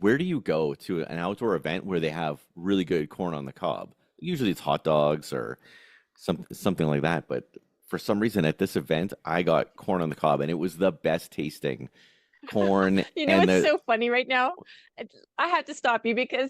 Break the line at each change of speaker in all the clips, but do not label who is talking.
Where do you go to an outdoor event where they have really good corn on the cob? Usually it's hot dogs or something like that. But for some reason at this event, I got corn on the cob and it was the best tasting corn.
You know
And
what's
the
so funny right now? I have to stop you because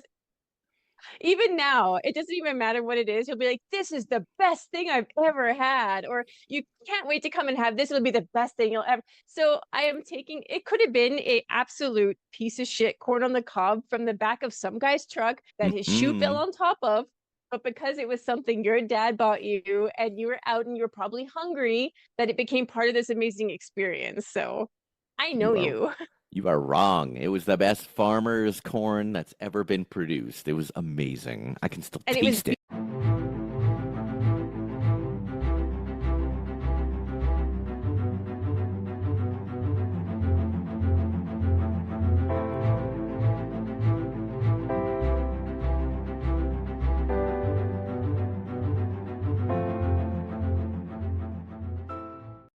even now, it doesn't even matter what it is. You'll be like, this is the best thing I've ever had. Or you can't wait to come and have this. It'll be the best thing you'll ever. So I am taking, it could have been a absolute piece of shit corn on the cob from the back of some guy's truck that his shoe fell
mm-mm.
on top of. But because it was something your dad bought you and you were out and you were probably hungry, that it became part of this amazing experience. So I know
You are
you.
you are wrong. It was the best farmer's corn that's ever been produced. It was amazing. I can still
And it was
taste it.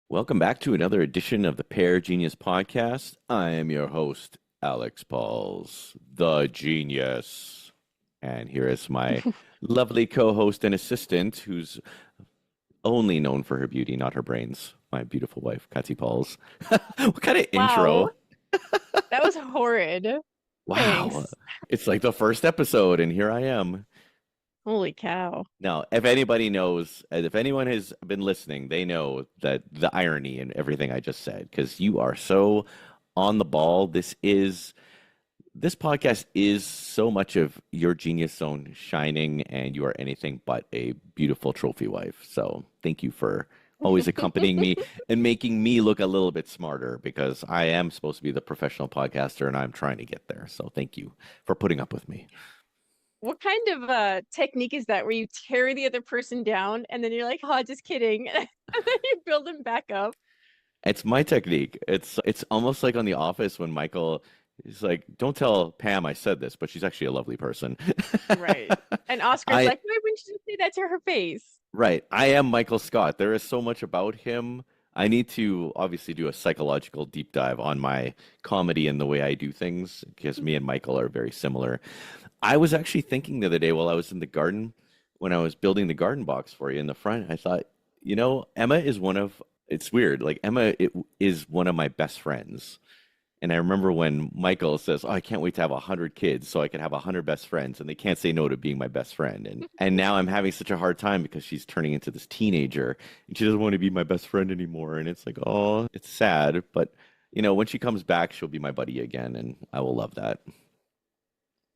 Welcome back to another edition of the Pear Genius Podcast. I am your host, Alex Pauls, the genius. And here is my lovely co-host and assistant, who's only known for her beauty, not her brains, my beautiful wife, Kati Pauls. What kind of
wow,
intro?
that was horrid.
Wow.
Thanks.
It's like the first episode, and here I am.
Holy cow.
Now, if anybody knows, if anyone has been listening, they know that the irony in everything I just said, because you are so on the ball. This podcast is so much of your genius zone shining, and you are anything but a beautiful trophy wife. So thank you for always accompanying me and making me look a little bit smarter because I am supposed to be the professional podcaster and I'm trying to get there. So thank you for putting up with me.
What kind of technique is that where you tear the other person down and then you're like, oh, just kidding. And then you build them back up?
It's my technique. It's almost like on The Office when Michael is like, "Don't tell Pam I said this," but she's actually a lovely person.
Right. And Oscar's
I
like, why wouldn't you say that to her face?
Right. I am Michael Scott. There is so much about him. I need to obviously do a psychological deep dive on my comedy and the way I do things because me and Michael are very similar. I was actually thinking the other day while I was in the garden, when I was building the garden box for you in the front, I thought, Emma is it's weird. Like is one of my best friends. And I remember when Michael says, "Oh, I can't wait to have 100 kids so I can have 100 best friends," and they can't say no to being my best friend. And now I'm having such a hard time because she's turning into this teenager and she doesn't want to be my best friend anymore. And it's like, oh, it's sad. But when she comes back, she'll be my buddy again, and I will love that.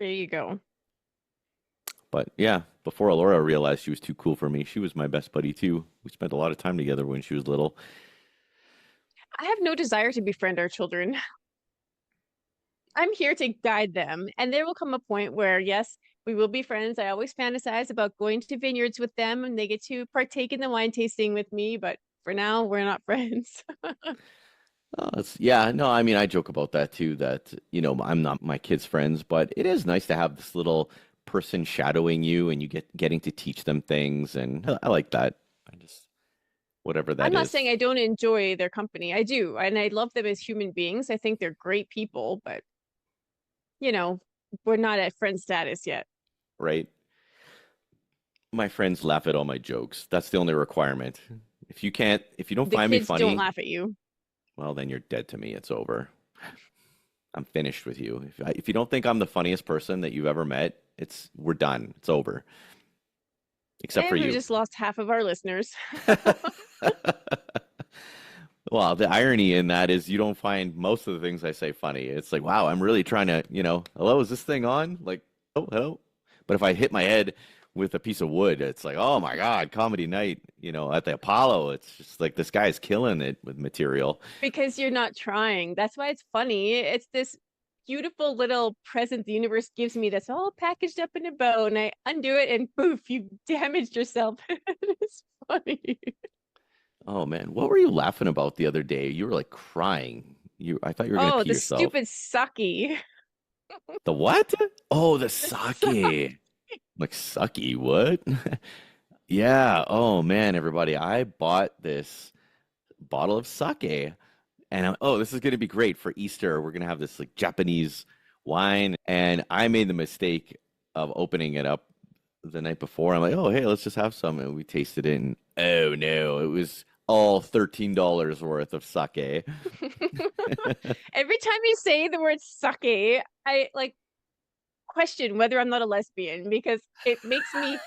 There you go.
But yeah, before Alora realized she was too cool for me, she was my best buddy too. We spent a lot of time together when she was little.
I have no desire to befriend our children. I'm here to guide them. And there will come a point where, yes, we will be friends. I always fantasize about going to vineyards with them and they get to partake in the wine tasting with me. But for now, we're not friends.
Oh, yeah, no, I mean, I joke about that too, that, I'm not my kids' friends, but it is nice to have this little person shadowing you and you getting to teach them things. And I like that. I just, whatever
I'm
that
not
is.
saying I don't enjoy their company. I do. And I love them as human beings. I think they're great people, but you know, we're not at friend status yet.
Right? My friends laugh at all my jokes. That's the only requirement. If you don't
The
find me
kids don't
funny,
laugh at you.
well, then you're dead to me. It's over. I'm finished with you. If you don't think I'm the funniest person that you've ever met, we're done. It's over. Except for
And we
you.
just lost half of our listeners.
Well, the irony in that is you don't find most of the things I say funny. It's like, wow, I'm really trying to, hello, is this thing on? Like, oh, hello. But if I hit my head with a piece of wood, it's like, oh my God, comedy night, at the Apollo. It's just like this guy's killing it with material.
Because you're not trying. That's why it's funny. It's this beautiful little present the universe gives me that's all packaged up in a bow, and I undo it, and poof, you damaged yourself. It's funny.
Oh man, what were you laughing about the other day? You were like crying. I thought you were gonna
Oh,
pee
the
yourself.
stupid sucky.
The what? Oh, the
The suck.
sake. Like sucky, what? Yeah. Oh man, everybody, I bought this bottle of sake, and oh, this is gonna be great for Easter. We're gonna have this like Japanese wine, and I made the mistake of opening it up the night before. I'm like, oh, hey, let's just have some. And we tasted it, and oh no, it was all $13 worth of sake.
Every time you say the word sake, I like question whether I'm not a lesbian because it makes me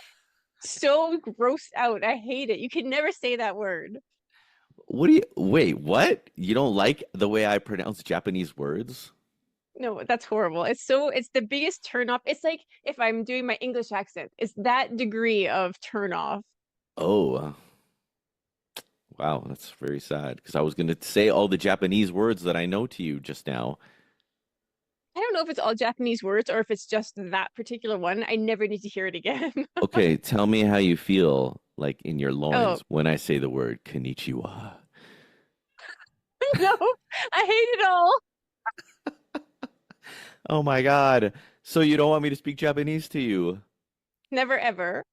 so grossed out. I hate it. You can never say that word.
What do you, wait, what? You don't like the way I pronounce Japanese words?
No, that's horrible. It's the biggest turn off. It's like if I'm doing my English accent, it's that degree of turn off.
Oh, wow, that's very sad because I was going to say all the Japanese words that I know to you just now.
I don't know if it's all Japanese words or if it's just that particular one. I never need to hear it again.
Okay, tell me how you feel like in your
Oh,
loins when I say the word konnichiwa.
no, I hate it all.
Oh my God. So you don't want me to speak Japanese to you?
Never ever.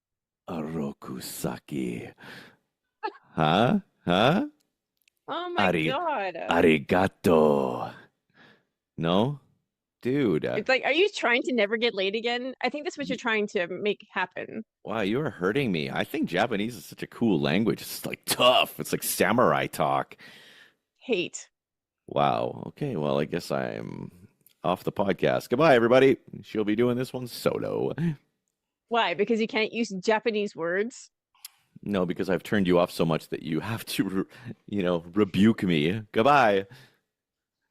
Arokusaki. Huh? Huh?
Oh my
Ari
God.
arigato. No? Dude,
It's like, are you trying to never get laid again? I think that's what you're trying to make happen.
wow, you are hurting me. I think Japanese is such a cool language. It's like tough. It's like samurai talk.
Hate.
Wow. Okay, well, I guess I'm off the podcast. Goodbye, everybody. She'll be doing this one solo.
Why? Because you can't use Japanese words.
No, because I've turned you off so much that you have to, rebuke me. Goodbye.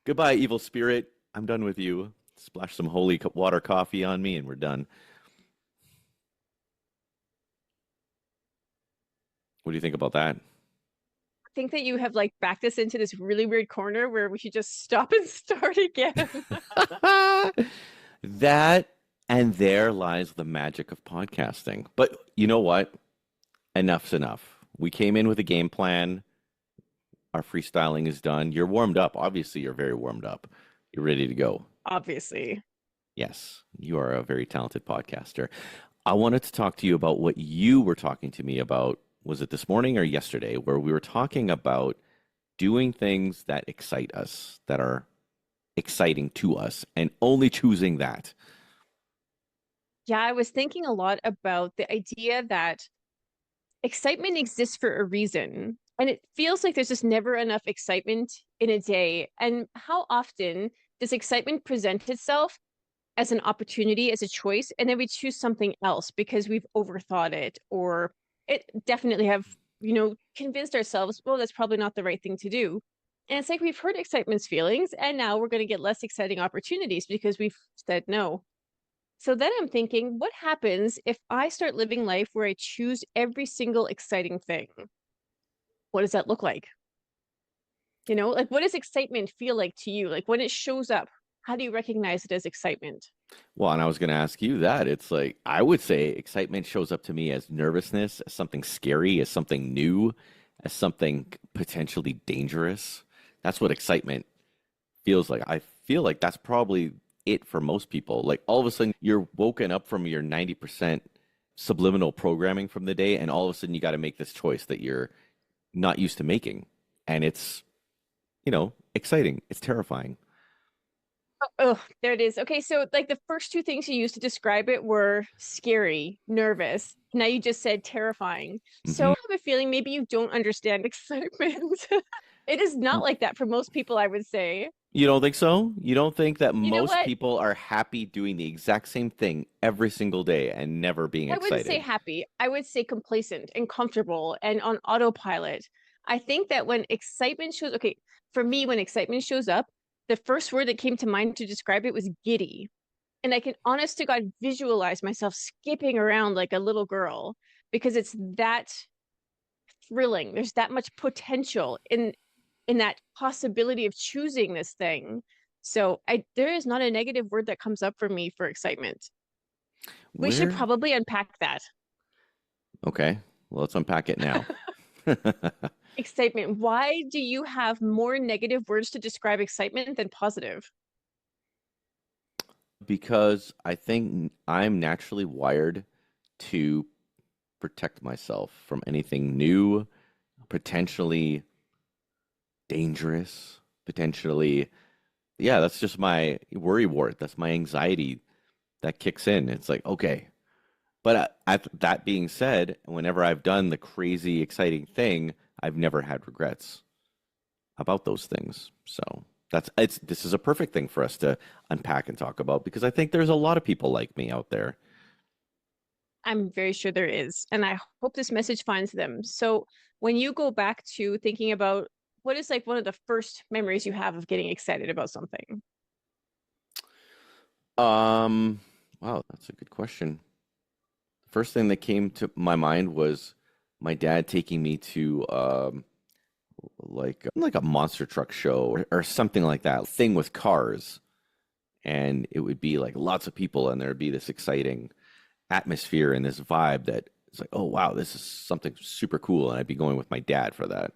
Goodbye, evil spirit. I'm done with you. Splash some holy water coffee on me and we're done. What do you think about that?
I think that you have like backed us into this really weird corner where we should just stop and start again.
That and there lies the magic of podcasting. But you know what? Enough's enough. We came in with a game plan. Our freestyling is done. You're warmed up. Obviously, you're very warmed up. You're ready to go.
Obviously.
Yes, you are a very talented podcaster. I wanted to talk to you about what you were talking to me about. Was it this morning or yesterday, where we were talking about doing things that excite us, that are exciting to us, and only choosing that?
Yeah, I was thinking a lot about the idea that excitement exists for a reason. And it feels like there's just never enough excitement in a day. And how often does excitement present itself as an opportunity, as a choice, and then we choose something else because we've overthought it or it definitely have, convinced ourselves, well, that's probably not the right thing to do. And it's like we've hurt excitement's feelings, and now we're going to get less exciting opportunities because we've said no. So then I'm thinking, what happens if I start living life where I choose every single exciting thing? What does that look like? Like what does excitement feel like to you? Like when it shows up, how do you recognize it as excitement?
Well, and I was going to ask you that. It's like, I would say excitement shows up to me as nervousness, as something scary, as something new, as something potentially dangerous. That's what excitement feels like. I feel like that's probably it for most people. Like all of a sudden, you're woken up from your 90% subliminal programming from the day, and all of a sudden, you got to make this choice that you're not used to making. And it's, exciting. It's terrifying.
Oh, there it is. Okay, so like the first two things you used to describe it were scary, nervous. Now you just said terrifying. So
Hmm.
I have a feeling maybe you don't understand excitement. It is not like that for most people, I would say.
You don't think so? You don't think that
You know
most
what?
people are happy doing the exact same thing every single day and never being
I wouldn't say
excited?
happy. I would say complacent and comfortable and on autopilot. I think that when excitement shows, okay, for me, when excitement shows up, the first word that came to mind to describe it was giddy. And I can honest to God visualize myself skipping around like a little girl because it's that thrilling. There's that much potential in that possibility of choosing this thing. So there is not a negative word that comes up for me for excitement. We should
Where?
probably unpack that.
Okay, well, let's unpack it now.
Excitement. Why do you have more negative words to describe excitement than positive?
Because I think I'm naturally wired to protect myself from anything new, potentially dangerous, potentially yeah, that's just my worry wart. That's my anxiety that kicks in. It's like, okay. But that being said, whenever I've done the crazy exciting thing, I've never had regrets about those things. So this is a perfect thing for us to unpack and talk about because I think there's a lot of people like me out there.
I'm very sure there is. And I hope this message finds them. So when you go back to thinking about what is like one of the first memories you have of getting excited about something?
Um, wow, that's a good question. First thing that came to my mind was my dad taking me to like a monster truck show or something like that thing with cars, and it would be like lots of people, and there'd be this exciting atmosphere and this vibe that it's like, oh wow, this is something super cool, and I'd be going with my dad for that.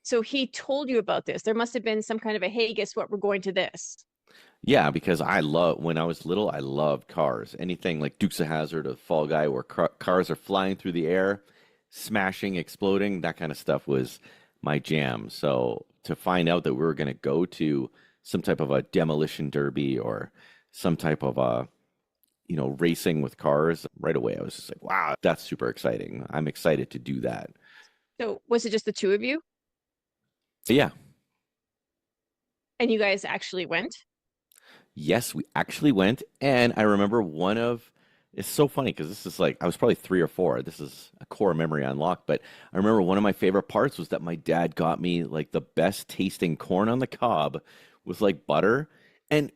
So he told you about this. There must have been some kind of a, hey, guess what? We're going to this.
Yeah, because when I was little, I loved cars. Anything like Dukes of Hazzard or Fall Guy where cars are flying through the air, smashing, exploding, that kind of stuff was my jam. So to find out that we were going to go to some type of a demolition derby or some type of a, racing with cars right away, I was just like, wow, that's super exciting. I'm excited to do that.
So was it just the two of you?
So yeah,
And you guys actually went?
yes, we actually went, and I remember it's so funny because this is like I was probably 3 or 4. This is a core memory unlocked, but I remember one of my favorite parts was that my dad got me like the best tasting corn on the cob with like butter. And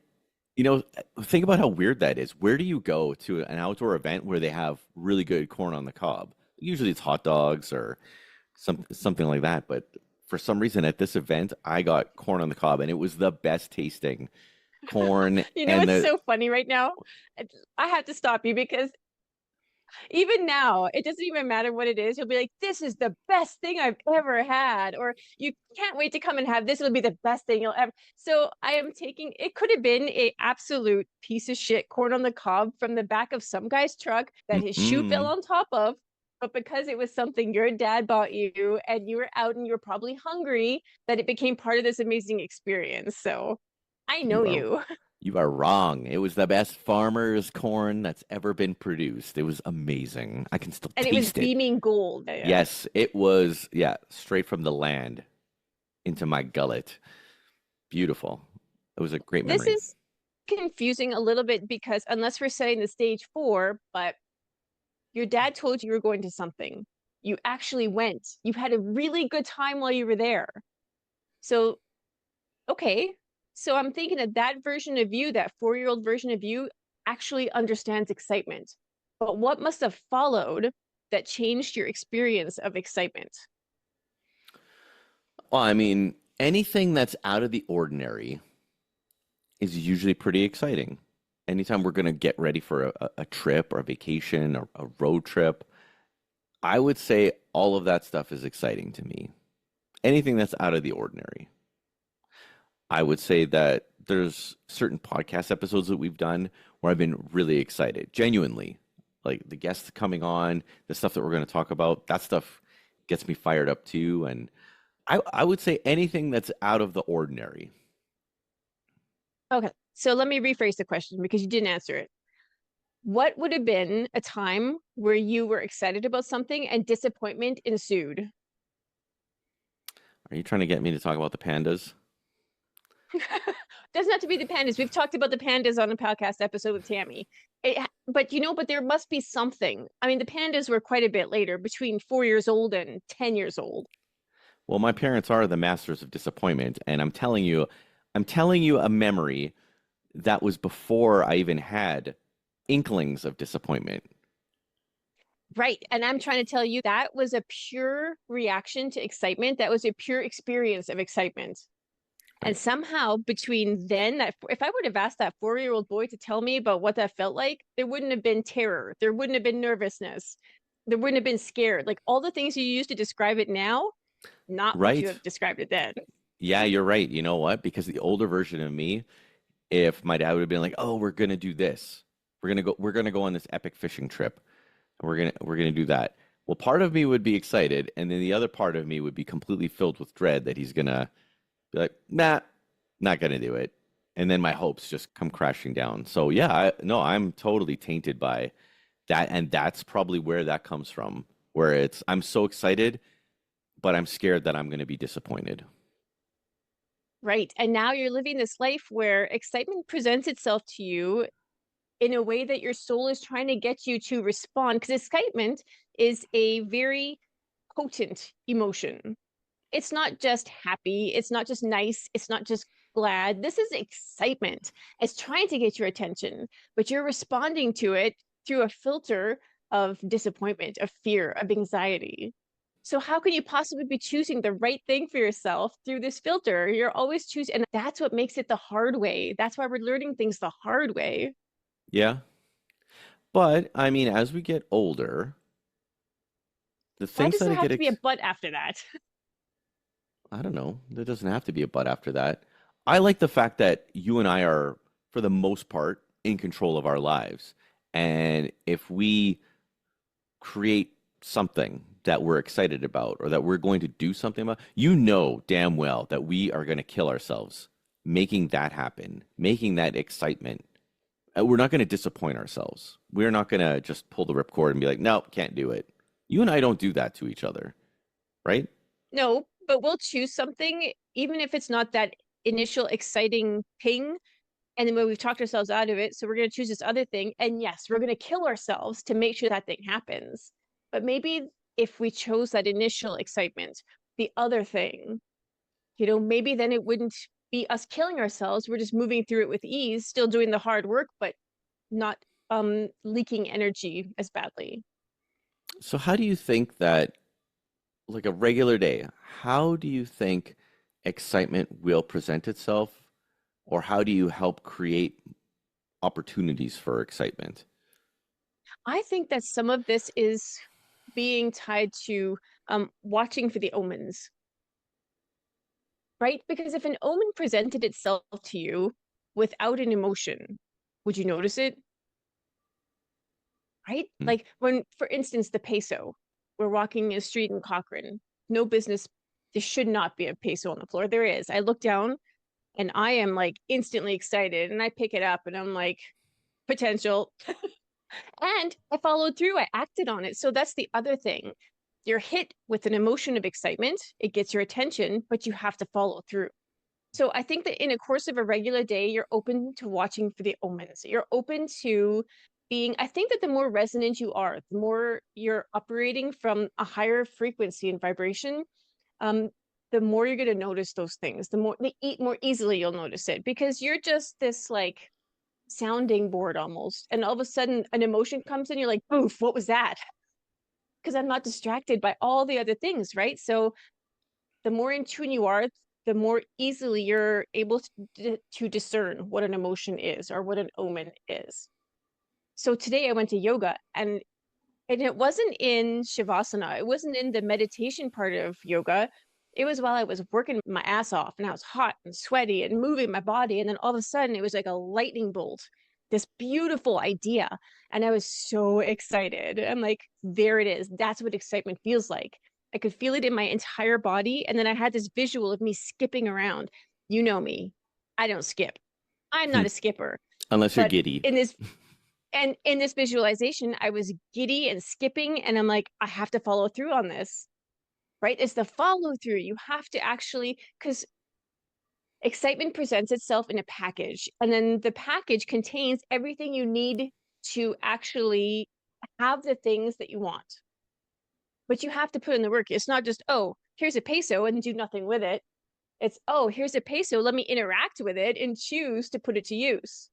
think about how weird that is. Where do you go to an outdoor event where they have really good corn on the cob? Usually it's hot dogs or something like that, but for some reason at this event I got corn on the cob and it was the best tasting corn
You know,
and
it's
the
so funny right now. I have to stop you because even now, it doesn't even matter what it is. You'll be like, this is the best thing I've ever had. Or you can't wait to come and have this. It'll be the best thing you'll ever. So I am taking, it could have been a absolute piece of shit corn on the cob from the back of some guy's truck that his shoe fell
mm-mm.
on top of. But because it was something your dad bought you and you were out and you were probably hungry, that it became part of this amazing experience. So I know
You are
you.
you are wrong. It was the best farmer's corn that's ever been produced. It was amazing. I can still
And it was
taste it.
beaming gold. Yeah.
Yes, it was, yeah, straight from the land into my gullet. Beautiful. It was a great
This
memory.
is confusing a little bit because unless we're setting the stage for, but your dad told you were going to something. You actually went. You had a really good time while you were there. So, okay. So I'm thinking that that version of you, that 4-year-old version of you, actually understands excitement. But what must have followed that changed your experience of excitement?
Well, I mean, anything that's out of the ordinary is usually pretty exciting. Anytime we're going to get ready for a trip or a vacation or a road trip, I would say all of that stuff is exciting to me. Anything that's out of the ordinary. I would say that there's certain podcast episodes that we've done where I've been really excited, genuinely. Like the guests coming on, the stuff that we're going to talk about, that stuff gets me fired up too. And I would say anything that's out of the ordinary.
Okay. So let me rephrase the question because you didn't answer it. What would have been a time where you were excited about something and disappointment ensued?
Are you trying to get me to talk about the pandas?
Doesn't have to be the pandas. We've talked about the pandas on a podcast episode with Tammy. But there must be something. I mean, the pandas were quite a bit later, between 4 years old and 10 years old.
Well, my parents are the masters of disappointment, and I'm telling you a memory that was before I even had inklings of disappointment.
Right. And I'm trying to tell you that was a pure reaction to excitement. That was a pure experience of excitement. And
Right.
somehow between then, that if I would have asked that 4-year-old boy to tell me about what that felt like, there wouldn't have been terror. There wouldn't have been nervousness. There wouldn't have been scared. Like all the things you use to describe it now, not what you
Right?
have described it then.
Yeah, you're right. You know what? Because the older version of me, if my dad would have been like, "Oh, we're gonna do this. We're gonna go on this epic fishing trip. And we're gonna do that." Well, part of me would be excited, and then the other part of me would be completely filled with dread that he's gonna be like, "Nah, not gonna do it. And then my hopes just come crashing down. So yeah, no, I'm totally tainted by that, and that's probably where that comes from, where it's I'm so excited, but I'm scared that I'm going to be disappointed.
Right. And now you're living this life where excitement presents itself to you in a way that your soul is trying to get you to respond. Because excitement is a very potent emotion. It's not just happy, it's not just nice, it's not just glad. This is excitement. It's trying to get your attention, but you're responding to it through a filter of disappointment, of fear, of anxiety. So how can you possibly be choosing the right thing for yourself through this filter? You're always choosing, and that's what makes it the hard way. That's why we're learning things the hard way.
Yeah. But I mean, as we get older, the
Why
things
does
that
there
I
have
get,
to be a but after that?
I don't know, there doesn't have to be a but after that. I like the fact that you and I are, for the most part, in control of our lives. And if we create something that we're excited about or that we're going to do something about, you know damn well that we are going to kill ourselves making that happen, making that excitement. We're not going to disappoint ourselves. We're not going to just pull the ripcord and be like, nope, can't do it. You and I don't do that to each other, right?
No, but we'll choose something, even if it's not that initial exciting ping. And then when we've talked ourselves out of it, so we're going to choose this other thing. And yes, we're going to kill ourselves to make sure that thing happens. But maybe if we chose that initial excitement, the other thing, maybe then it wouldn't be us killing ourselves. We're just moving through it with ease, still doing the hard work, but not leaking energy as badly.
So, how do you think that, like a regular day, how do you think excitement will present itself, or how do you help create opportunities for excitement?
I think that some of this is being tied to watching for the omens, right? Because if an omen presented itself to you without an emotion, would you notice it? Right?
Hmm.
Like when, for instance, the peso, we're walking in a street in Cochrane, no business. There should not be a peso on the floor. There is. I look down and I am like instantly excited and I pick it up and I'm like, potential. And I followed through, I acted on it. So that's the other thing. You're hit with an emotion of excitement, it gets your attention, but you have to follow through. So I think that in a course of a regular day, you're open to watching for the omens. You're open to being, I think that the more resonant you are, the more you're operating from a higher frequency and vibration, um, the more you're going to notice those things, more easily you'll notice it because you're just this like sounding board almost. And all of a sudden an emotion comes in, you're like, boof, what was that? Because I'm not distracted by all the other things, right? So the more in tune you are, the more easily you're able to discern what an emotion is or what an omen is. So today I went to yoga and it wasn't in shavasana. It wasn't in the meditation part of yoga. It was while I was working my ass off and I was hot and sweaty and moving my body. And then all of a sudden it was like a lightning bolt, this beautiful idea. And I was so excited. I'm like, there it is. That's what excitement feels like. I could feel it in my entire body. And then I had this visual of me skipping around. You know me, I don't skip. I'm
Hmm.
not a skipper.
Unless you're
But
giddy.
in this and in this visualization, I was giddy and skipping, and I'm like, I have to follow through on this, right? It's the follow through. You have to actually, because excitement presents itself in a package, and then the package contains everything you need to actually have the things that you want. But you have to put in the work. It's not just, oh, here's a peso and do nothing with it. It's, oh, here's a peso. Let me interact with it and choose to put it to use.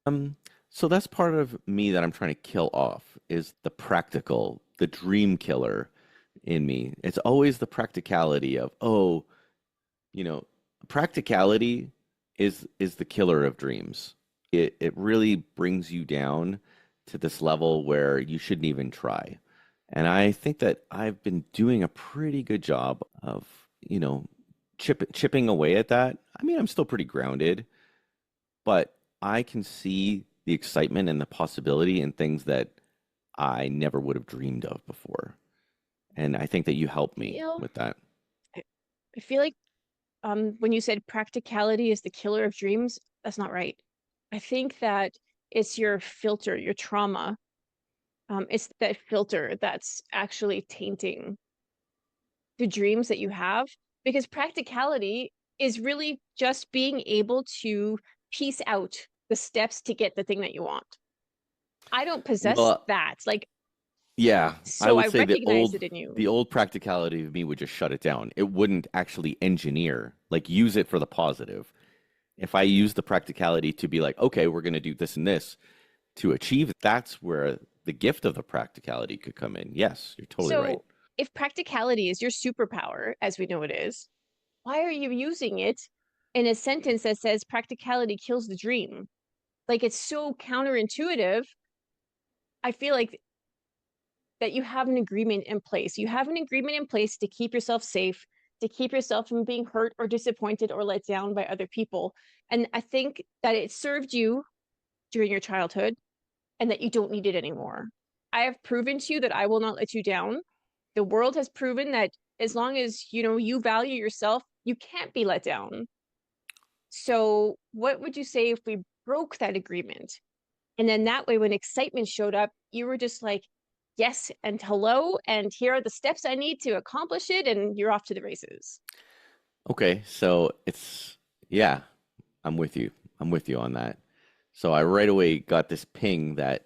Um, so that's part of me that I'm trying to kill off is the practical, the dream killer in me. It's always the practicality of, oh, you know, practicality is the killer of dreams. It really brings you down to this level where you shouldn't even try. And I think that I've been doing a pretty good job of, chipping away at that. I mean, I'm still pretty grounded, but I can see the excitement and the possibility in things that I never would have dreamed of before. And I think that you helped me
You know,
with that.
I feel like when you said practicality is the killer of dreams, that's not right. I think that it's your filter, your trauma. It's that filter that's actually tainting the dreams that you have, because practicality is really just being able to piece out the steps to get the thing that you want. I don't possess
Well,
that. Like,
yeah, I
so
would
I
say
recognize it in you.
the old practicality of me would just shut it down. It wouldn't actually engineer, like use it for the positive. If I use the practicality to be like, okay, we're going to do this and this to achieve, that's where the gift of the practicality could come in. Yes, you're totally right.
So if practicality is your superpower, as we know it is, why are you using it in a sentence that says practicality kills the dream? Like, it's so counterintuitive. I feel like that you have an agreement in place. You have an agreement in place to keep yourself safe, to keep yourself from being hurt or disappointed or let down by other people. And I think that it served you during your childhood and that you don't need it anymore. I have proven to you that I will not let you down. The world has proven that as long as you value yourself, you can't be let down. So, what would you say if we broke that agreement? And then that way, when excitement showed up, you were just like, yes, and hello, and here are the steps I need to accomplish it, and you're off to the races.
Okay, so it's, yeah, I'm with you. I'm with you on that. So I right away got this ping that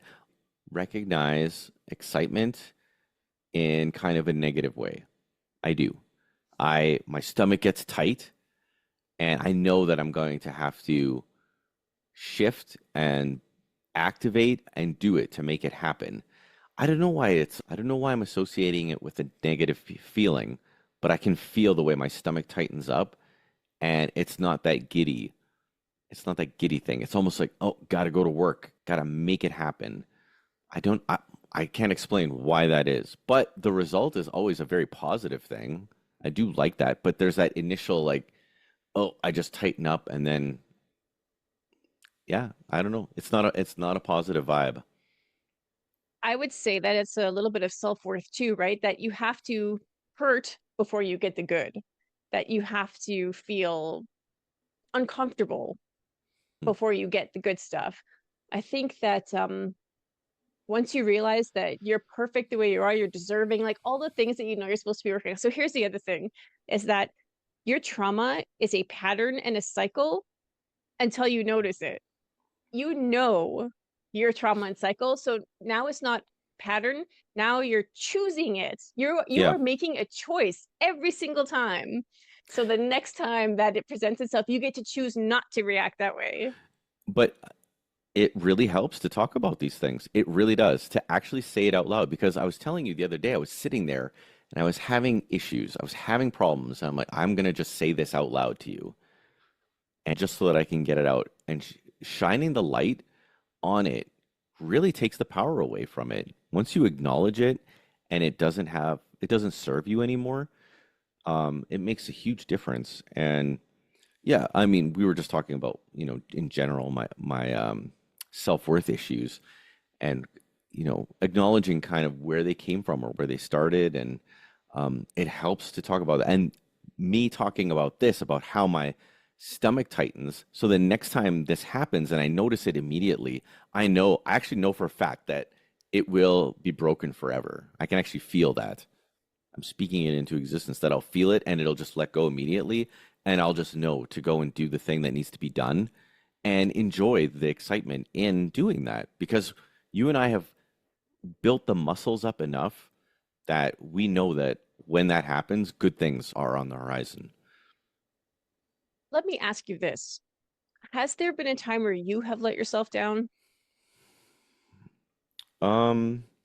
recognize excitement in kind of a negative way. I do. My stomach gets tight and I know that I'm going to have to shift and activate and do it to make it happen. I don't know why I'm associating it with a negative feeling, but I can feel the way my stomach tightens up and it's not that giddy. It's not that giddy thing. It's almost like, oh, gotta go to work, gotta make it happen. I don't, I, I can't explain why that is, but the result is always a very positive thing. I do like that, but there's that initial like, oh, I just tighten up and then, yeah, I don't know. It's not a positive vibe.
I would say that it's a little bit of self worth too, right? That you have to hurt before you get the good, that you have to feel uncomfortable
Hmm.
before you get the good stuff. I think that once you realize that you're perfect the way you are, you're deserving, like all the things that you're supposed to be working on. So here's the other thing is that your trauma is a pattern and a cycle until you notice it. You know your trauma and cycle. So now it's not pattern. Now you're choosing it. You
Yeah,
are making a choice every single time. So the next time that it presents itself, you get to choose not to react that way.
but it really helps to talk about these things. It really does to actually say it out loud because I was telling you the other day, I was sitting there and I was having issues. I was having problems. And I'm like, I'm going to just say this out loud to you and just so that I can get it out. And shining the light on it really takes the power away from it. Once you acknowledge it and it doesn't serve you anymore, it makes a huge difference. And yeah, I mean, we were just talking about, in general, my self-worth issues and, acknowledging kind of where they came from or where they started. And it helps to talk about that. And me talking about this, about how my stomach tightens. So the next time this happens and I notice it immediately, I actually know for a fact that it will be broken forever. I can actually feel that. I'm speaking it into existence that I'll feel it and it'll just let go immediately. And I'll just know to go and do the thing that needs to be done and enjoy the excitement in doing that because you and I have built the muscles up enough that we know that when that happens, good things are on the horizon.
Let me ask you this. Has there been a time where you have let yourself down?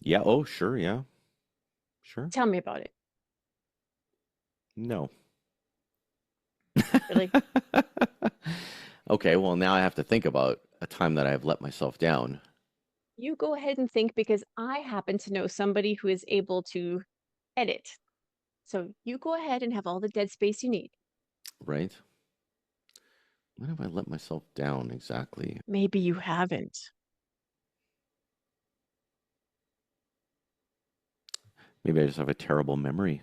Yeah, oh, sure, yeah, sure.
Tell me about it.
No.
Really?
Okay, well, now I have to think about a time that I've let myself down,
You go ahead and think because I happen to know somebody who is able to edit. So you go ahead and have all the dead space you need.
right? When have I let myself down exactly?
Maybe you haven't.
Maybe I just have a terrible memory.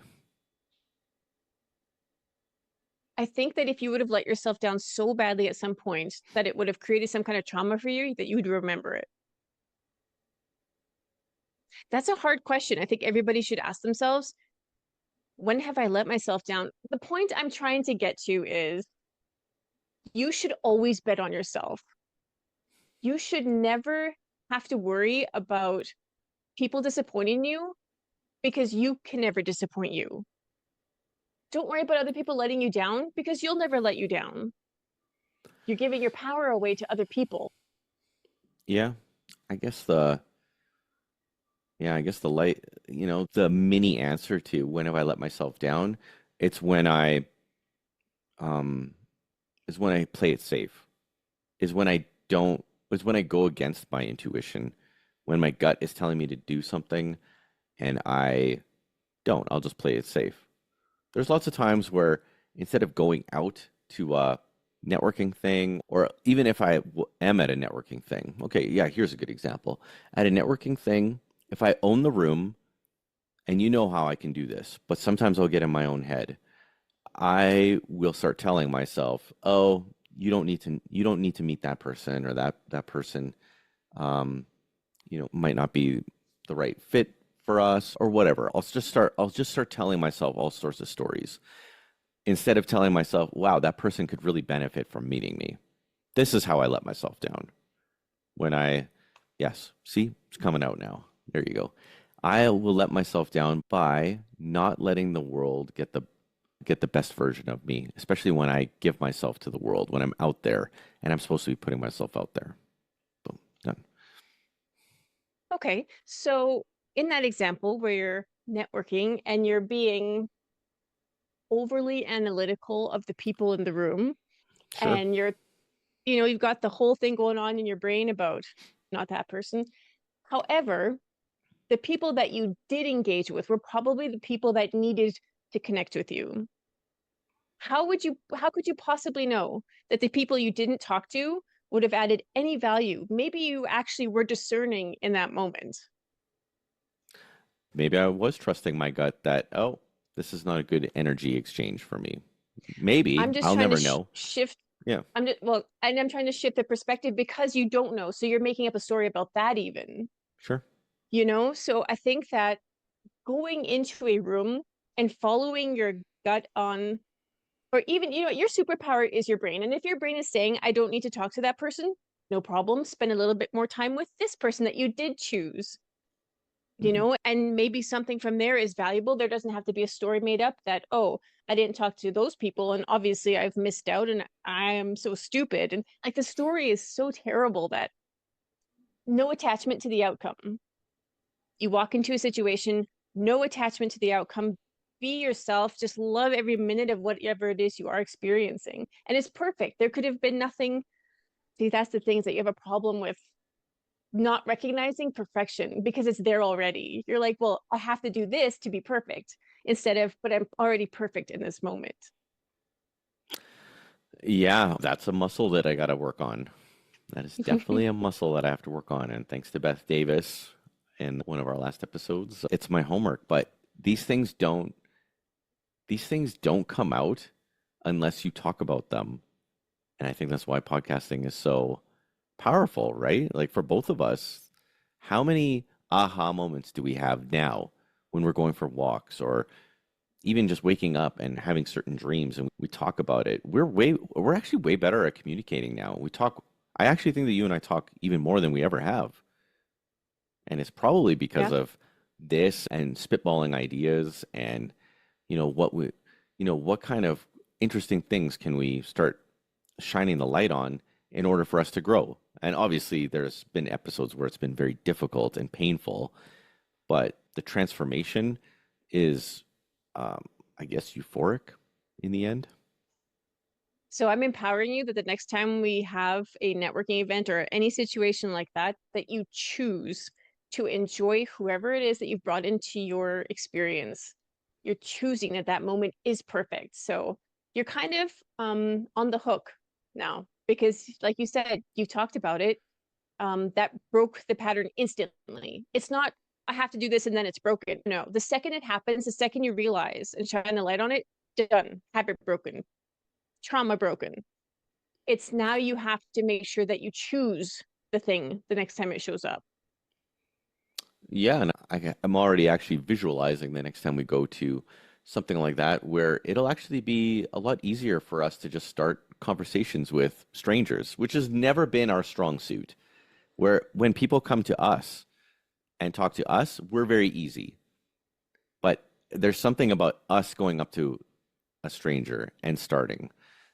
I think that if you would have let yourself down so badly at some point that it would have created some kind of trauma for you, that you would remember it. That's a hard question. I think everybody should ask themselves, when have I let myself down? The point I'm trying to get to is you should always bet on yourself. You should never have to worry about people disappointing you because you can never disappoint you. Don't worry about other people letting you down because you'll never let you down. You're giving your power away to other people.
Yeah, I guess the yeah, I guess the light, the mini answer to when have I let myself down? It's when I um is when I play it safe. Is when I don't is when I go against my intuition. When my gut is telling me to do something and I don't. I'll just play it safe. There's lots of times where instead of going out to a networking thing, or even if am at a networking thing, okay, yeah, here's a good example. At a networking thing, if I own the room, and you know how I can do this, but sometimes I'll get in my own head. I will start telling myself, "Oh, you don't need to meet that person, or that person, um, might not be the right fit for us, or whatever." I'll just start telling myself all sorts of stories instead of telling myself, "Wow, that person could really benefit from meeting me." This is how I let myself down. When I, yes, see, it's coming out now. There you go. I will let myself down by not letting the world get the best version of me, especially when I give myself to the world, when I'm out there and I'm supposed to be putting myself out there. Boom, done.
Okay. So, in that example where you're networking and you're being overly analytical of the people in the room,
Sure.
and you've got the whole thing going on in your brain about not that person. However, the people that you did engage with were probably the people that needed to connect with you. How could you possibly know that the people you didn't talk to would have added any value? Maybe you actually were discerning in that moment.
Maybe I was trusting my gut that, oh, this is not a good energy exchange for me. Maybe.
I'm just
I'll
trying to
never know.
shift.
Yeah,
I'm trying to shift the perspective because you don't know. So you're making up a story about that even,
sure.
So I think that going into a room and following your gut on, or even, your superpower is your brain. And if your brain is saying, I don't need to talk to that person, no problem. Spend a little bit more time with this person that you did choose,
Hmm.
and maybe something from there is valuable. There doesn't have to be a story made up that, oh, I didn't talk to those people. And obviously I've missed out and I am so stupid. And like the story is so terrible that no attachment to the outcome. You walk into a situation, no attachment to the outcome. Be yourself. Just love every minute of whatever it is you are experiencing. And it's perfect. There could have been nothing. See, that's the things that you have a problem with not recognizing perfection because it's there already. You're like, well, I have to do this to be perfect instead of, but I'm already perfect in this moment.
Yeah, that's a muscle that I got to work on. That is definitely a muscle that I have to work on. And thanks to Beth Davis in one of our last episodes, it's my homework. But these things don't come out unless you talk about them. And I think that's why podcasting is so powerful, right? Like for both of us, how many aha moments do we have now when we're going for walks or even just waking up and having certain dreams and we talk about it? We're actually way better at communicating now. I actually think that you and I talk even more than we ever have. And it's probably because
Yeah.
of this and spitballing ideas and you know what we what kind of interesting things can we start shining the light on in order for us to grow. And obviously there's been episodes where it's been very difficult and painful, but the transformation is um, I guess euphoric in the end.
So I'm empowering you that the next time we have a networking event or any situation like that, that you choose to enjoy whoever it is that you've brought into your experience. You're choosing that that moment is perfect. So you're kind of on the hook now because, like you said, you talked about it. That broke the pattern instantly. It's not, I have to do this and then it's broken. No, the second it happens, the second you realize and shine the light on it, done, habit broken. trauma broken. It's now you have to make sure that you choose the thing the next time it shows up.
Yeah, and I'm already actually visualizing the next time we go to something like that, where it'll actually be a lot easier for us to just start conversations with strangers, which has never been our strong suit. Where when people come to us and talk to us, we're very easy. But there's something about us going up to a stranger and starting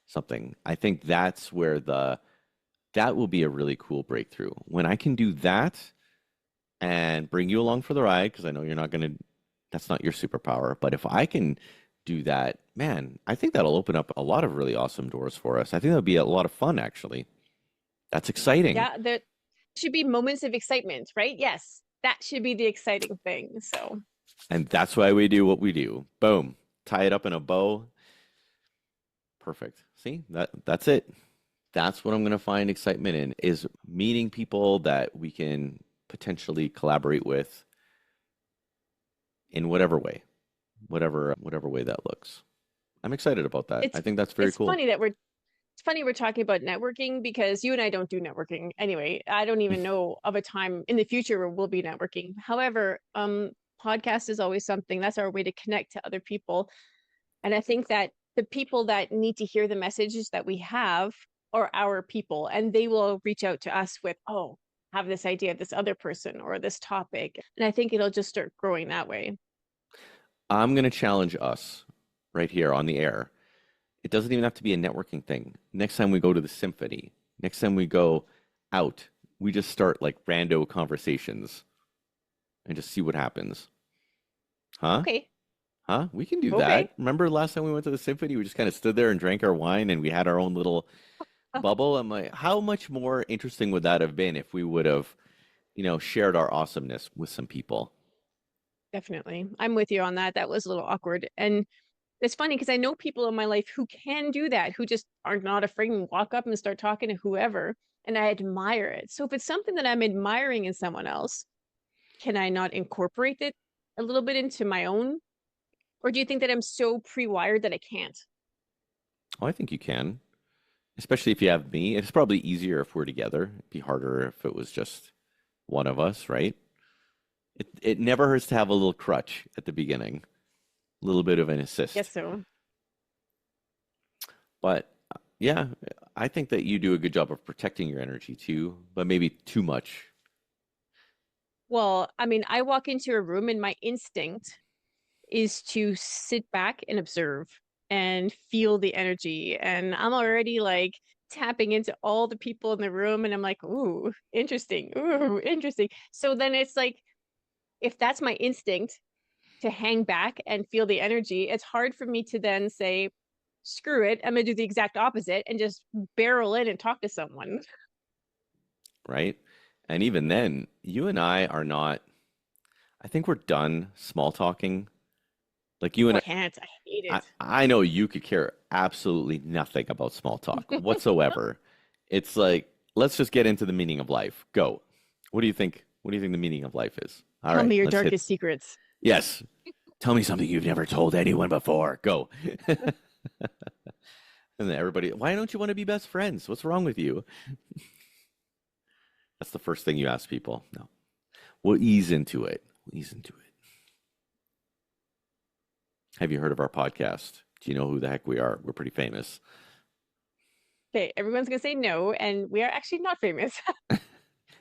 something. I think that's where that will be a really cool breakthrough. When I can do that and bring you along for the ride, because I know you're not going to, that's not your superpower. But if I can do that, man, I think that'll open up a lot of really awesome doors for us. I think that'll be a lot of fun, actually. That's exciting.
Yeah, there should be moments of excitement, right? Yes, that should be the exciting thing. So,
And that's why we do what we do. Boom. Tie it up in a bow. Perfect. See, that's it. That's what I'm going to find excitement in is meeting people that we can potentially collaborate with in whatever way that looks. I'm excited about that.
it's
I think that's very
it's
cool.
funny that we're talking about networking because you and I don't do networking anyway. I don't even know of a time in the future where we'll be networking. However, podcast is always something that's our way to connect to other people. And I think that the people that need to hear the messages that we have are our people, and they will reach out to us with, oh, have this idea of this other person or this topic. And I think it'll just start growing that way.
I'm going to challenge us right here on the air. It doesn't even have to be a networking thing. Next time we go to the symphony, next time we go out, we just start like rando conversations and just see what happens. Huh?
Okay.
Huh? We can do
Okay.
that. Remember last time we went to the symphony, we just kind of stood there and drank our wine and we had our own little bubble. I'm like, how much more interesting would that have been if we would have, shared our awesomeness with some people?
Definitely. I'm with you on that. That was a little awkward. And it's funny because I know people in my life who can do that, who just are not afraid and walk up and start talking to whoever. And I admire it. So if it's something that I'm admiring in someone else, can I not incorporate it a little bit into my own? Or do you think that I'm so pre-wired that I can't?
Oh, I think you can, especially if you have me. It's probably easier if we're together. It'd be harder if it was just one of us, right? It never hurts to have a little crutch at the beginning, a little bit of an
Guess
assist.
so.
But yeah, I think that you do a good job of protecting your energy too, but maybe too much,
Well, I mean, I walk into a room and my instinct is to sit back and observe and feel the energy. And I'm already like tapping into all the people in the room and I'm like, ooh, interesting. Ooh, interesting. So then it's like, if that's my instinct to hang back and feel the energy, it's hard for me to then say, screw it, I'm going to do the exact opposite and just barrel in and talk to someone.
right? And even then, you and I are not, I think we're done small talking. Like you
Oh,
and
I can't. I hate
I,
it.
I know you could care absolutely nothing about small talk whatsoever. It's like, let's just get into the meaning of life. Go. What do you think? What do you think the meaning of life is? All
Tell
right,
me your
let's hit.
darkest secrets.
Yes. Tell me something you've never told anyone before. Go. And then everybody, why don't you want to be best friends? What's wrong with you? That's the first thing you ask people. No. We'll ease into it. We'll ease into it. Have you heard of our podcast? Do you know who the heck we are? We're pretty famous.
Okay, everyone's going to say no, and we are actually not famous.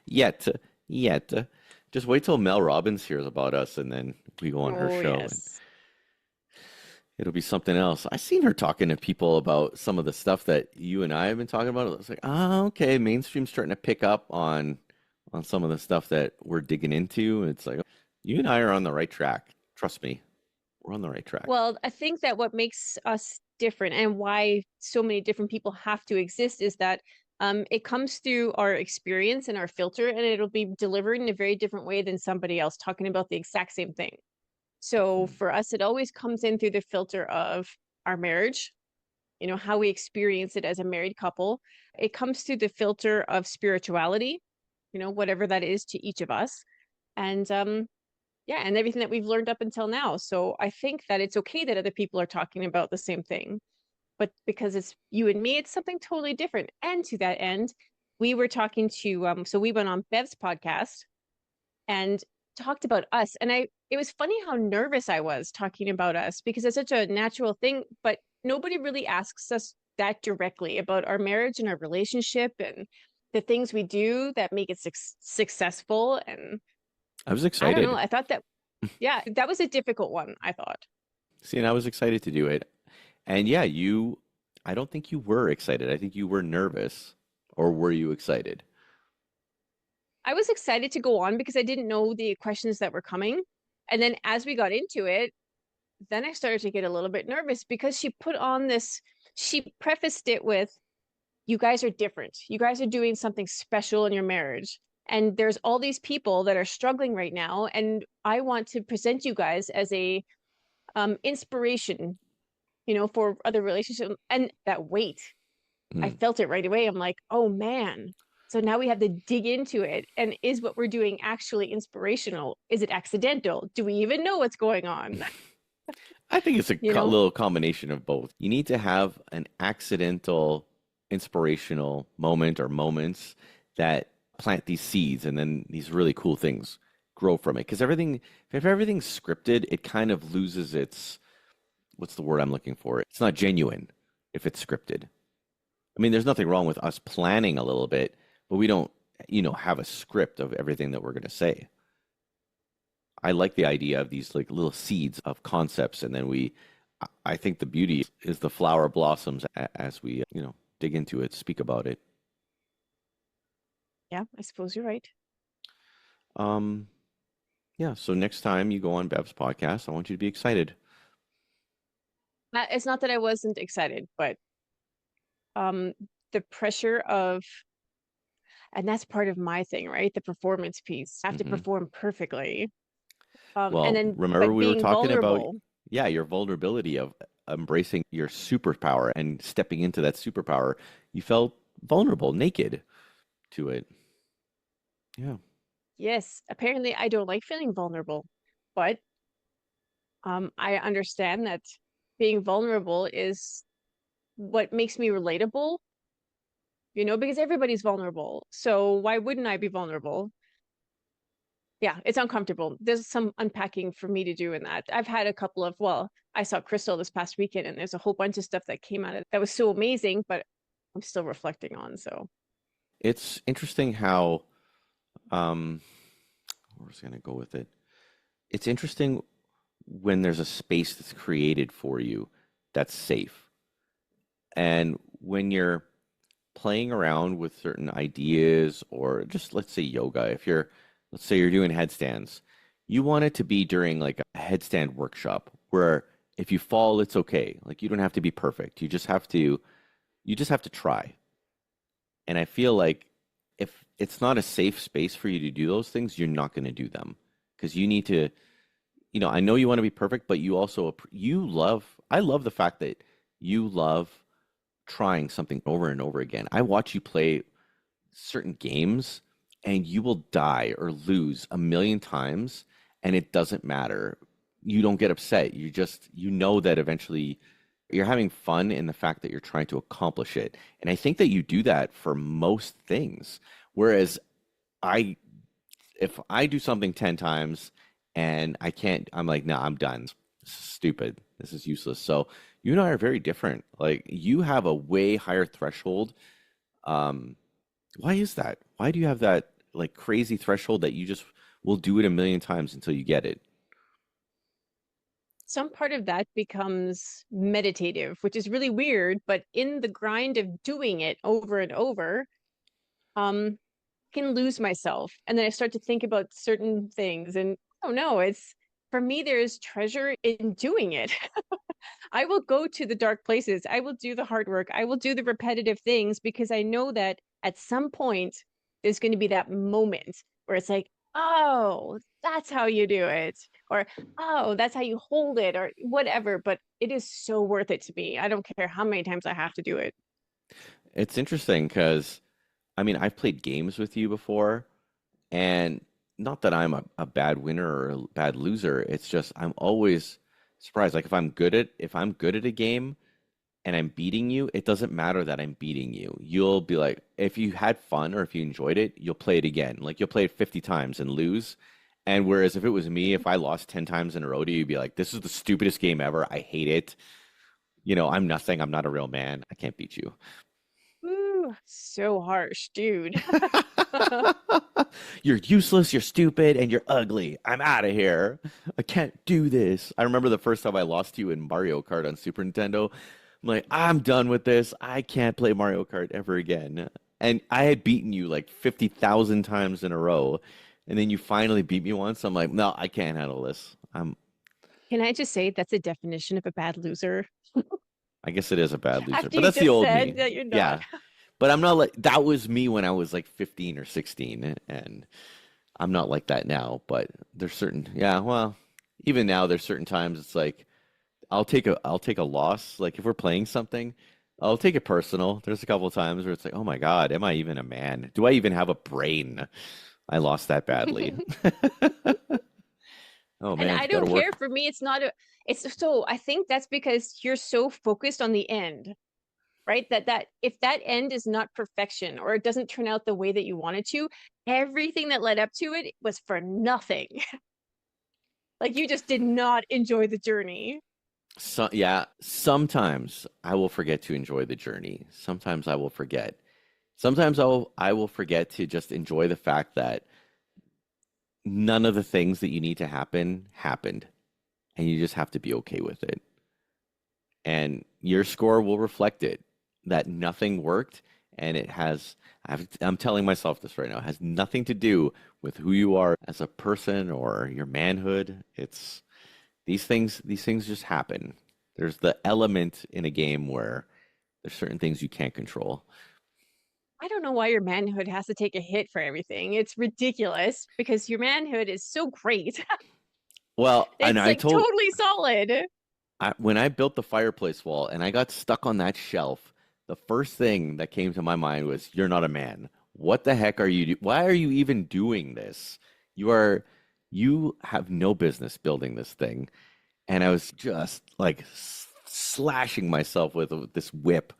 Yet, yet. Just wait till Mel Robbins hears about us and then we go on her
Oh,
show and
yes.
it'll be something else. I seen her talking to people about some of the stuff that you and I have been talking about. It's like, oh, okay, mainstream's starting to pick up on some of the stuff that we're digging into. It's like you and I are on the right track. Trust me, we're on the right track.
Well, I think that what makes us different and why so many different people have to exist is that it comes through our experience and our filter, and it'll be delivered in a very different way than somebody else talking about the exact same thing. So for us, it always comes in through the filter of our marriage, how we experience it as a married couple. It comes through the filter of spirituality, whatever that is to each of us. And yeah, and everything that we've learned up until now. So I think that it's okay that other people are talking about the same thing. but because it's you and me, it's something totally different. And to that end, we were talking to so we went on Bev's podcast and talked about us. And it was funny how nervous I was talking about us because it's such a natural thing, but nobody really asks us that directly about our marriage and our relationship and the things we do that make it successful. And
I was
I don't know,
excited.
I thought that, yeah, that was a difficult one, I thought.
See, and I was excited to do it. And yeah, I don't think you were excited. I think you were nervous. Or were you excited?
I was excited to go on because I didn't know the questions that were coming. And then as we got into it, then I started to get a little bit nervous because she put on this, she prefaced it with, you guys are different. You guys are doing something special in your marriage. And there's all these people that are struggling right now. And I want to present you guys as a inspiration, for other relationships. And that weight, I
Mm.
felt it right away. I'm like, oh man. So now we have to dig into it. And is what we're doing actually inspirational? Is it accidental? Do we even know what's going on?
I think it's a
You know?
little combination of both. You need to have an accidental, inspirational moment or moments that plant these seeds, and then these really cool things grow from it. Because if everything's scripted, it kind of loses its, what's the word I'm looking for? It's not genuine if it's scripted. I mean, there's nothing wrong with us planning a little bit, but we don't, have a script of everything that we're going to say. I like the idea of these like little seeds of concepts, and then I think the beauty is the flower blossoms as we, dig into it, speak about it.
Yeah, I suppose you're right.
Um, yeah. So next time you go on Bev's podcast, I want you to be excited.
It's not that I wasn't excited, but um the pressure of, and that's part of my thing, right? The performance piece. I have to
Hmm.
perform perfectly. And
Well,
then
remember
but
we were
being
talking about,
vulnerable.
yeah, your vulnerability of embracing your superpower and stepping into that superpower. You felt vulnerable, naked to it. Yeah.
Yes, apparently I don't like feeling vulnerable, but I understand that being vulnerable is what makes me relatable, because everybody's vulnerable. So why wouldn't I be vulnerable? Yeah, it's uncomfortable. There's some unpacking for me to do in that. I've had a couple of, well, I saw Crystal this past weekend and there's a whole bunch of stuff that came out of it that was so amazing, but I'm still reflecting on. So
It's interesting how, um, where's was going to go with it? It's interesting when there's a space that's created for you that's safe. And when you're playing around with certain ideas, or just let's say yoga, let's say you're doing headstands, you want it to be during like a headstand workshop where if you fall, it's okay. Like you don't have to be perfect. You just have to try. And I feel like if it's not a safe space for you to do those things, you're not going to do them because you need to, I know you want to be perfect, but I love the fact that you love trying something over and over again. I watch you play certain games and you will die or lose a million times and it doesn't matter. You don't get upset. You know that eventually you're having fun in the fact that you're trying to accomplish it. And I think that you do that for most things. Whereas I if I do something 10 times and I can't, I'm like, no, I'm done. This is stupid. This is useless. So you and I are very different. Like you have a way higher threshold. Um, why is that? Why do you have that like crazy threshold that you just will do it a million times until you get it?
some part of that becomes meditative, which is really weird, but in the grind of doing it over and over, um, I can lose myself. And then I start to think about certain things and oh no, it's for me, there's treasure in doing it. I will go to the dark places. I will do the hard work. I will do the repetitive things because I know that at some point there's going to be that moment where it's like, oh, that's how you do it. Or, oh, that's how you hold it, or whatever. But it is so worth it to me. I don't care how many times I have to do it.
It's interesting because I mean, I've played games with you before, and not that I'm a bad winner or a bad loser. It's just I'm always surprised. Like if I'm good at a game and I'm beating you, it doesn't matter that I'm beating you. You'll be like, if you had fun or if you enjoyed it, you'll play it again. Like you'll play it 50 times and lose. And whereas if it was me, if I lost 10 times in a row to you, you'd be like, this is the stupidest game ever. I hate it. I'm nothing. I'm not a real man. I can't beat you.
Ooh, so harsh, dude.
You're useless, you're stupid, and you're ugly. I'm out of here. I can't do this. I remember the first time I lost to you in Mario Kart on Super Nintendo. I'm like, I'm done with this. I can't play Mario Kart ever again. And I had beaten you like 50,000 times in a row. And then you finally beat me once. I'm like, no, I can't handle this.
Can I just say that's a definition of a bad loser?
I guess it is a bad loser,
After
but
you
that's the
just
old
said
me.
that you're not.
Yeah. But I'm not like that was me when I was like 15 or 16, and I'm not like that now. But there's certain, yeah, well, even now there's certain times it's like I'll take a loss. Like if we're playing something, I'll take it personal. There's a couple of times where it's like, oh my God, am I even a man? Do I even have a brain? I lost that badly. Oh
And
man,
I
gotta
don't care.
work.
For me, it's not a, it's so, I think that's because you're so focused on the end, right? That if that end is not perfection or it doesn't turn out the way that you wanted to, everything that led up to it was for nothing. Like you just did not enjoy the journey.
So yeah, sometimes I will forget to enjoy the journey. Sometimes I will forget. Sometimes I will forget to just enjoy the fact that none of the things that you need to happen happened, and you just have to be okay with it. And your score will reflect it that nothing worked, and I'm telling myself this right now, it has nothing to do with who you are as a person or your manhood. It's these things just happen. There's the element in a game where there's certain things you can't control.
I don't know why your manhood has to take a hit for everything. It's ridiculous because your manhood is so great.
Well, and
It's like totally solid.
when I built the fireplace wall and I got stuck on that shelf, the first thing that came to my mind was, "You're not a man. What the heck are you Why are you even doing this? You are, you have no business building this thing." And I was just like slashing myself with this whip.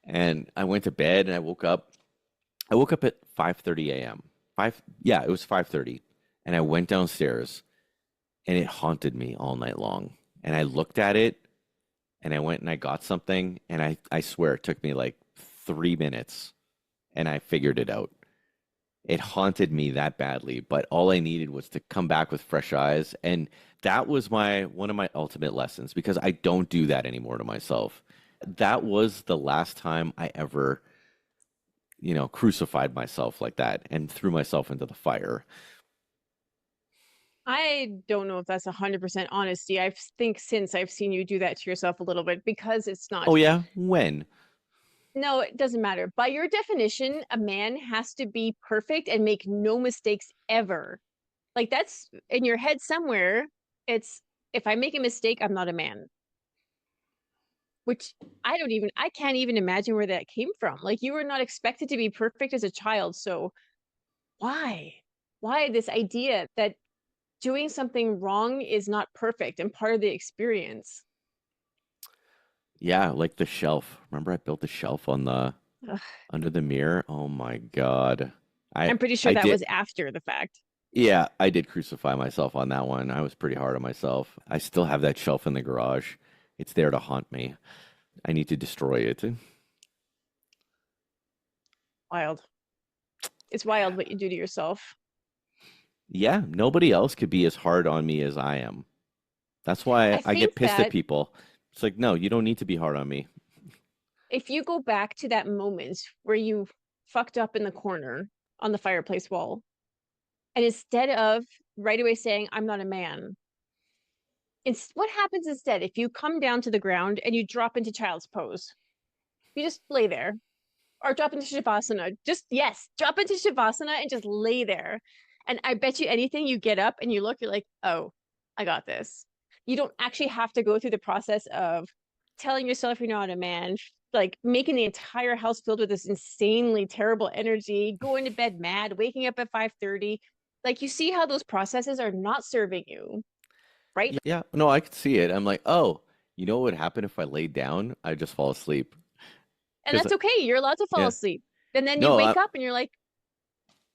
And I went to bed and I woke up. I woke up at 5:30 a.m. Yeah, it was 5:30. And I went downstairs and it haunted me all night long. And I looked at it and I went and I got something, and I swear it took me like 3 minutes and I figured it out. It haunted me that badly, but all I needed was to come back with fresh eyes. And that was my one of my ultimate lessons, because I don't do that anymore to myself. That was the last time I ever, crucified myself like that and threw myself into the fire.
I don't know if that's 100% honesty. I think since I've seen you do that to yourself a little bit because it's
Oh
not,
yeah? When?
no, it doesn't matter. By your definition, a man has to be perfect and make no mistakes ever. Like that's in your head somewhere. It's if I make a mistake, I'm not a man, which I can't even imagine where that came from. Like you were not expected to be perfect as a child. So why? Why this idea that doing something wrong is not perfect and part of the experience?
Yeah, like the shelf. Remember I built the shelf on the
Ugh,
under the mirror? Oh my God. I
I'm pretty sure
I
that
did
was after the fact.
Yeah, I did crucify myself on that one. I was pretty hard on myself. I still have that shelf in the garage. It's there to haunt me. I need to destroy it.
Wild. It's wild what you do to yourself.
Yeah, nobody else could be as hard on me as I am. That's why
I
I get
think
pissed at
that
people. It's like, no, you don't need to be hard on me.
if you go back to that moment where you fucked up in the corner on the fireplace wall, and instead of right away saying, I'm not a man, what happens instead if you come down to the ground and you drop into child's pose? You just lay there or drop into Shavasana. Just, yes, drop into Shavasana and just lay there. And I bet you anything, you get up and you look, you're like, oh, I got this. You don't actually have to go through the process of telling yourself you're not a man, like making the entire house filled with this insanely terrible energy, going to bed mad, waking up at 5:30. Like you see how those processes are not serving you, right?
Yeah, no, I could see it. I'm like, oh, You know what would happen if I laid down? I'd just fall asleep.
And
Because
that's okay. You're allowed to fall
yeah,
asleep. And then you
no,
wake up and you're like,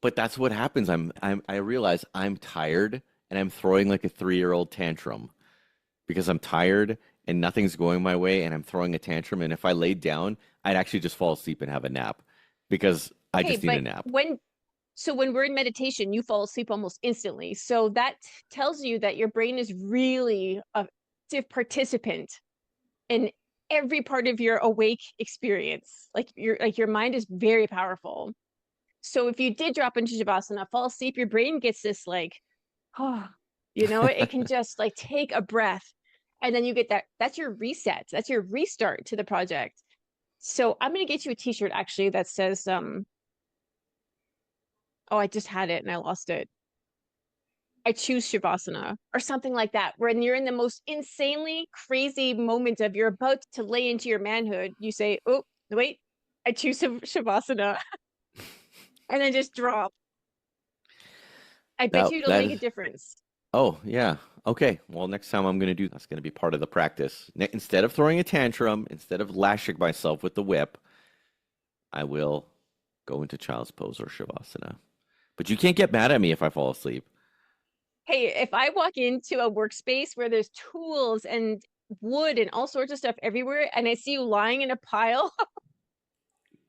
but that's what happens. I realize I'm tired and I'm throwing like a 3-year-old tantrum because I'm tired and nothing's going my way and I'm throwing a tantrum. And if I laid down, I'd actually just fall asleep and have a nap because I
okay,
just need a
but
nap.
when we're in meditation, you fall asleep almost instantly. So that tells you that your brain is really a active participant in every part of your awake experience. Like your mind is very powerful. So if you did drop into Shavasana, fall asleep, your brain gets this like, oh, it can just like take a breath. And then you get that's your reset. That's your restart to the project. So I'm gonna get you a t-shirt actually that says, oh, I just had it and I lost it. I choose Shavasana or something like that. When you're in the most insanely crazy moment of you're about to lay into your manhood, you say, oh, wait, I choose Shavasana, and then just drop. I bet
That
you it'll
that
make
is
a difference.
Oh, yeah. Okay. Well, next time I'm going to do that's going to be part of the practice. Instead of throwing a tantrum, instead of lashing myself with the whip, I will go into child's pose or shavasana. But you can't get mad at me if I fall asleep.
Hey, if I walk into a workspace where there's tools and wood and all sorts of stuff everywhere, and I see you lying in a pile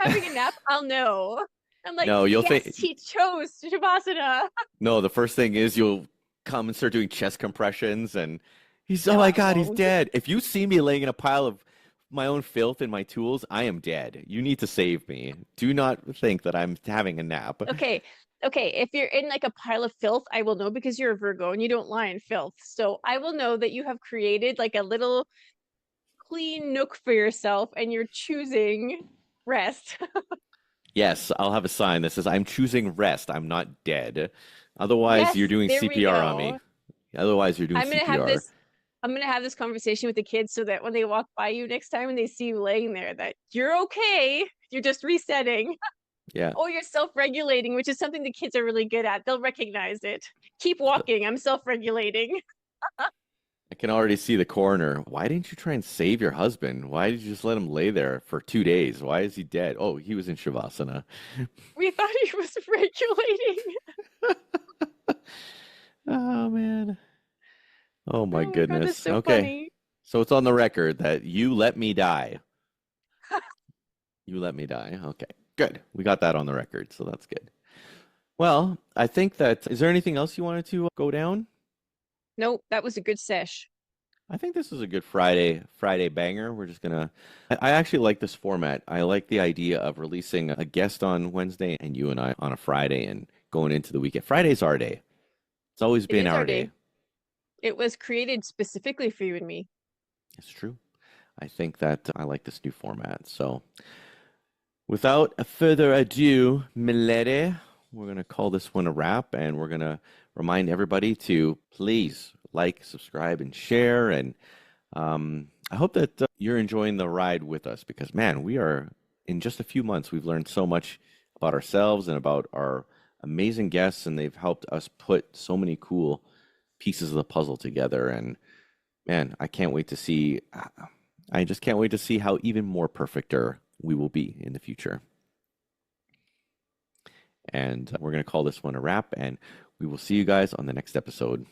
having a nap, I'll know. I'm like,
No, you'll
yes,
think
he chose Shavasana.
no, the first thing is you'll come and start doing chest compressions and oh
No,
my
I
God, he's
won't.
dead. If you see me laying in a pile of my own filth and my tools, I am dead. You need to save me. Do not think that I'm having a nap.
Okay. Okay. If you're in like a pile of filth, I will know because you're a Virgo and you don't lie in filth. So I will know that you have created like a little clean nook for yourself and you're choosing rest.
Yes, I'll have a sign that says I'm choosing rest. I'm not dead. Otherwise,
Yes,
you're doing
there we
CPR on me.
go.
Otherwise, you're doing
I'm gonna have
CPR.
this I'm gonna have this conversation with the kids so that when they walk by you next time and they see you laying there, that you're okay. You're just resetting.
Yeah.
Or you're self-regulating, which is something the kids are really good at. They'll recognize it. Keep walking. I'm self-regulating.
I can already see the coroner. Why didn't you try and save your husband? Why did you just let him lay there for 2 days? Why is he dead? Oh, he was in Shavasana.
We thought he was regulating.
Oh, man. Oh, my
Oh my God, that's
goodness.
so
Okay.
funny.
So it's on the record that you let me die. You let me die. Okay. Good. We got that on the record, so that's good. Well, I think that, is there anything else you wanted to go down?
Nope, that was a good sesh.
I think this is a good Friday banger. We're just gonna. I actually like this format. I like the idea of releasing a guest on Wednesday and you and I on a Friday and going into the weekend. Friday's our day. It's always
It
been
is
our
our
day.
day. It was created specifically for you and me.
It's true. I think that I like this new format. So, without further ado, Milady, we're gonna call this one a wrap, and we're gonna remind everybody to please like, subscribe, and share. And I hope that you're enjoying the ride with us because, man, we are in just a few months, we've learned so much about ourselves and about our amazing guests, and they've helped us put so many cool pieces of the puzzle together. And man, I just can't wait to see how even more perfecter we will be in the future. And we're going to call this one a wrap, and we will see you guys on the next episode.